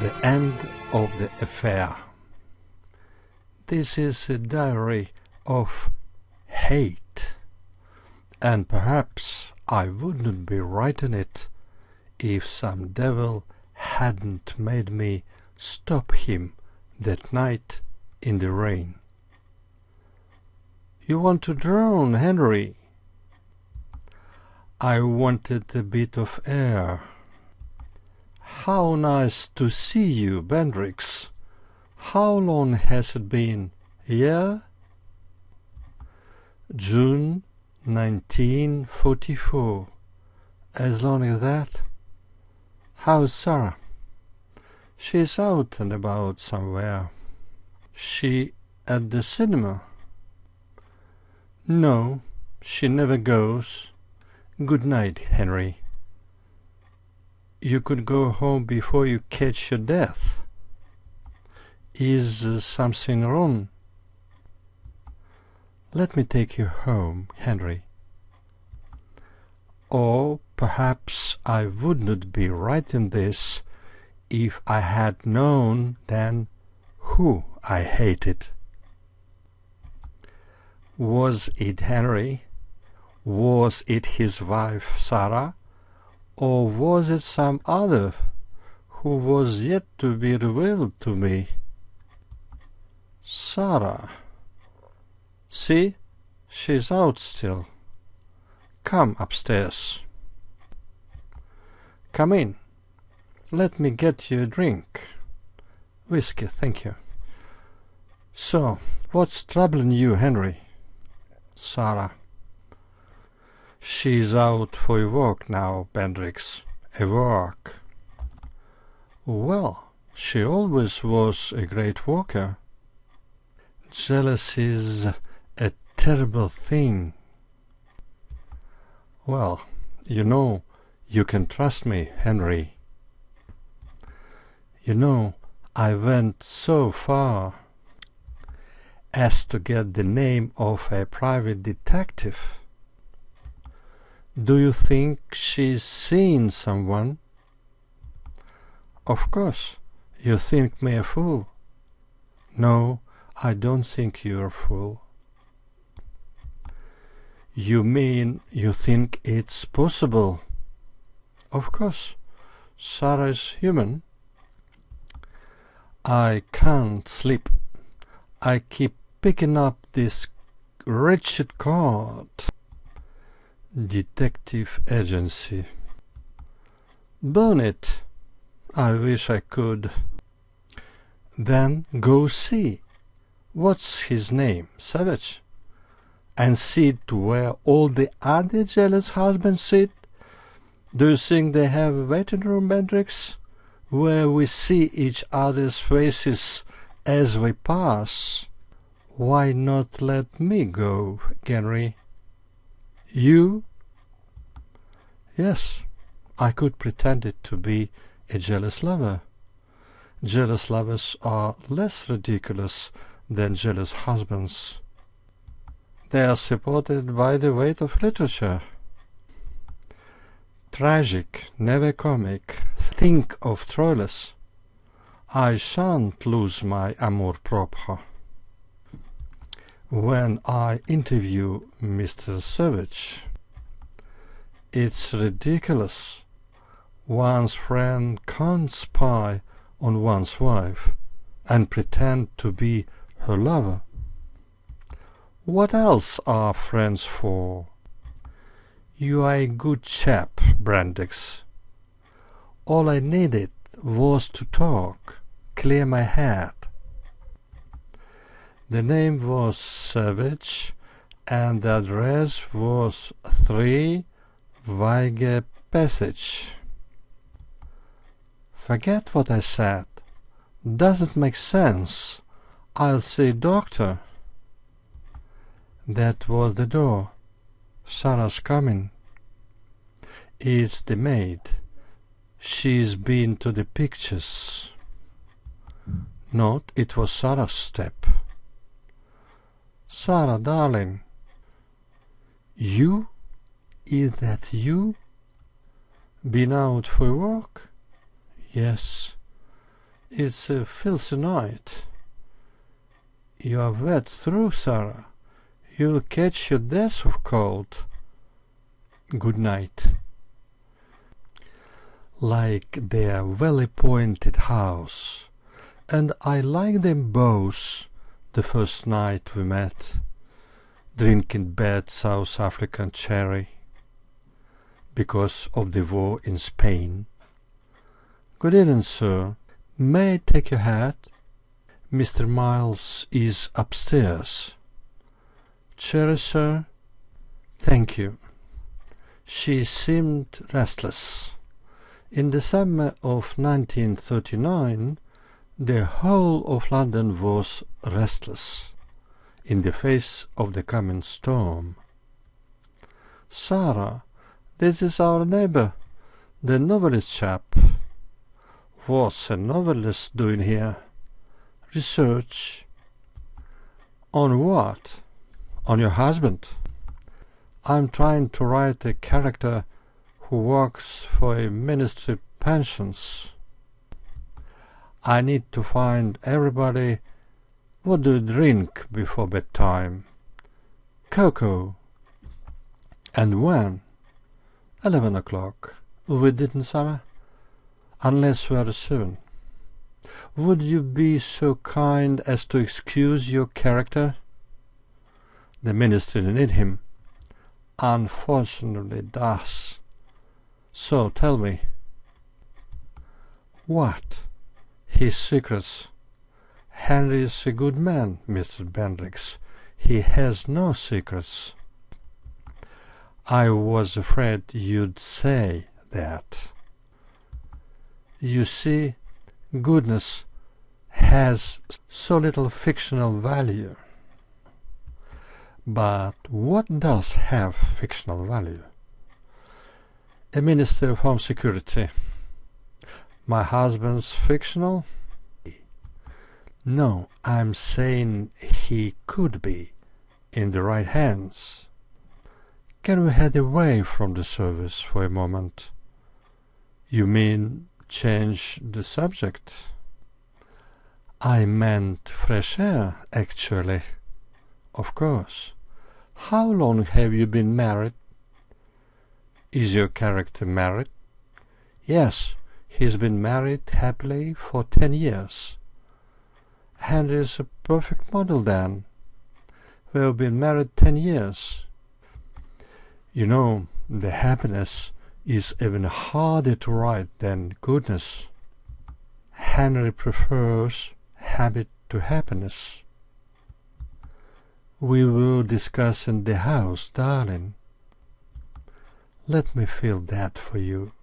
The end of the affair. This is a diary of hate, and perhaps I wouldn't be writing it if some devil hadn't made me stop him that night in the rain. You want to drown, Henry? I wanted a bit of air. How nice to see you, Bendrix. How long has it been? A year? June 1944. As long as that? How's Sarah? She's out and about somewhere. She at the cinema? No, she never goes. Good night, Henry. You could go home before you catch your death. Is something wrong? Let me take you home, Henry. Or perhaps I would not be writing this if I had known then who I hated. Was it Henry? Was it his wife Sarah? Or was it some other who was yet to be revealed to me? Sarah. See, she's out still. Come upstairs. Come in. Let me get you a drink. Whiskey, thank you. So, what's troubling you, Henry? Sarah. She's out for a walk now, Bendrix. A walk. Well, she always was a great walker. Jealousy's a terrible thing. Well, you know, you can trust me, Henry. You know, I went so far as to get the name of a private detective. Do you think she's seen someone? Of course, you think me a fool. No, I don't think you're a fool. You mean you think it's possible? Of course, Sarah's human. I can't sleep. I keep picking up this wretched card. Detective agency. Burn it. I wish I could. Then go see. What's his name? Savage? And see to where all the other jealous husbands sit? Do you think they have a waiting room, Bendrix, where we see each other's faces as we pass? Why not let me go, Henry? You? Yes, I could pretend it to be a jealous lover. Jealous lovers are less ridiculous than jealous husbands. They are supported by the weight of literature. Tragic, never comic. Think of Troilus. I shan't lose my amour propre. When I interview Mr. Savage, it's ridiculous. One's friend can't spy on one's wife and pretend to be her lover. What else are friends for? You are a good chap, Bendrix. All I needed was to talk, clear my head. The name was Savage, and the address was 3 Weige Passage. Forget what I said. Doesn't make sense. I'll say doctor. That was the door. Sarah's coming. It's the maid. She's been to the pictures. Not, it was Sarah's step. Sarah, darling. You? Is that you? Been out for a walk? Yes. It's a filthy night. You are wet through, Sarah. You'll catch your death of cold. Good night. Like their well-appointed house, and I like them both the first night we met, drinking bad South African cherry, because of the war in Spain. Good evening, sir. May I take your hat? Mr. Miles is upstairs. Cherry, sir? Thank you. She seemed restless. In the summer of 1939, the whole of London was restless in the face of the coming storm. Sarah, this is our neighbour, the novelist chap. What's a novelist doing here? Research. On what? On your husband. I'm trying to write a character who works for a ministry pensions. I need to find everybody what do you drink before bedtime. Cocoa. And when? 11 o'clock. We didn't, Sarah? Unless very soon. Would you be so kind as to excuse your character? The ministry need him. Unfortunately does. So tell me. What? His secrets. Henry is a good man, Mr. Bendrix. He has no secrets. I was afraid you'd say that. You see, goodness has so little fictional value. But what does have fictional value? A Minister of Home Security. My husband's fictional? No, I'm saying he could be, in the right hands. Can we head away from the service for a moment? You mean change the subject? I meant fresh air, actually. Of course. How long have you been married? Is your character married? Yes, he's been married happily for 10 years. Henry is a perfect model then. We've been married 10 years. You know, the happiness is even harder to write than goodness. Henry prefers habit to happiness. We were discussing the house, darling. Let me feel that for you.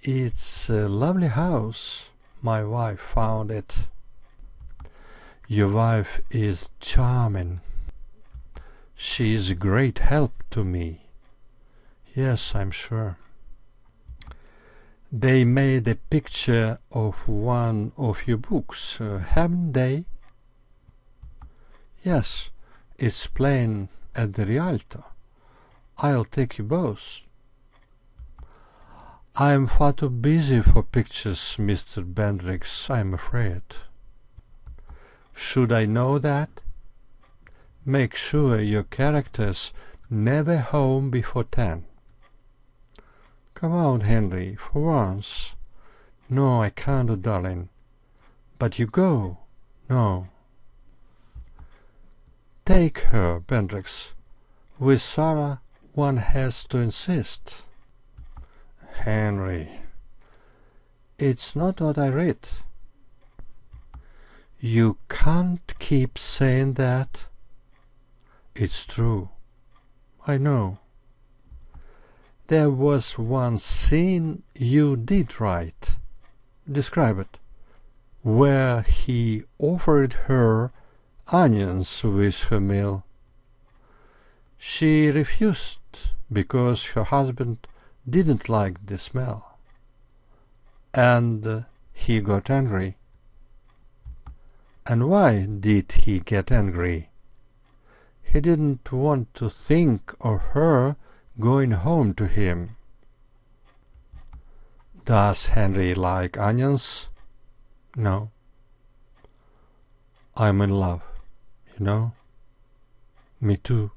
It's a lovely house. My wife found it. Your wife is charming. She is a great help to me. Yes, I'm sure. They made a picture of one of your books, haven't they? Yes, it's playing at the Rialto. I'll take you both. I'm far too busy for pictures, Mr. Bendrix, I'm afraid. Should I know that? Make sure your character's never home before 10. Come on, Henry, for once. No, I can't, darling. But you go. No. Take her, Bendrix. With Sarah, one has to insist. Henry, it's not what I read. You can't keep saying that. It's true. I know. There was one scene you did write. Describe it. Where he offered her onions with her meal. She refused because her husband didn't like the smell. And he got angry. And why did he get angry? He didn't want to think of her going home to him. Does Henry like onions? No. I'm in love, you know? Me too.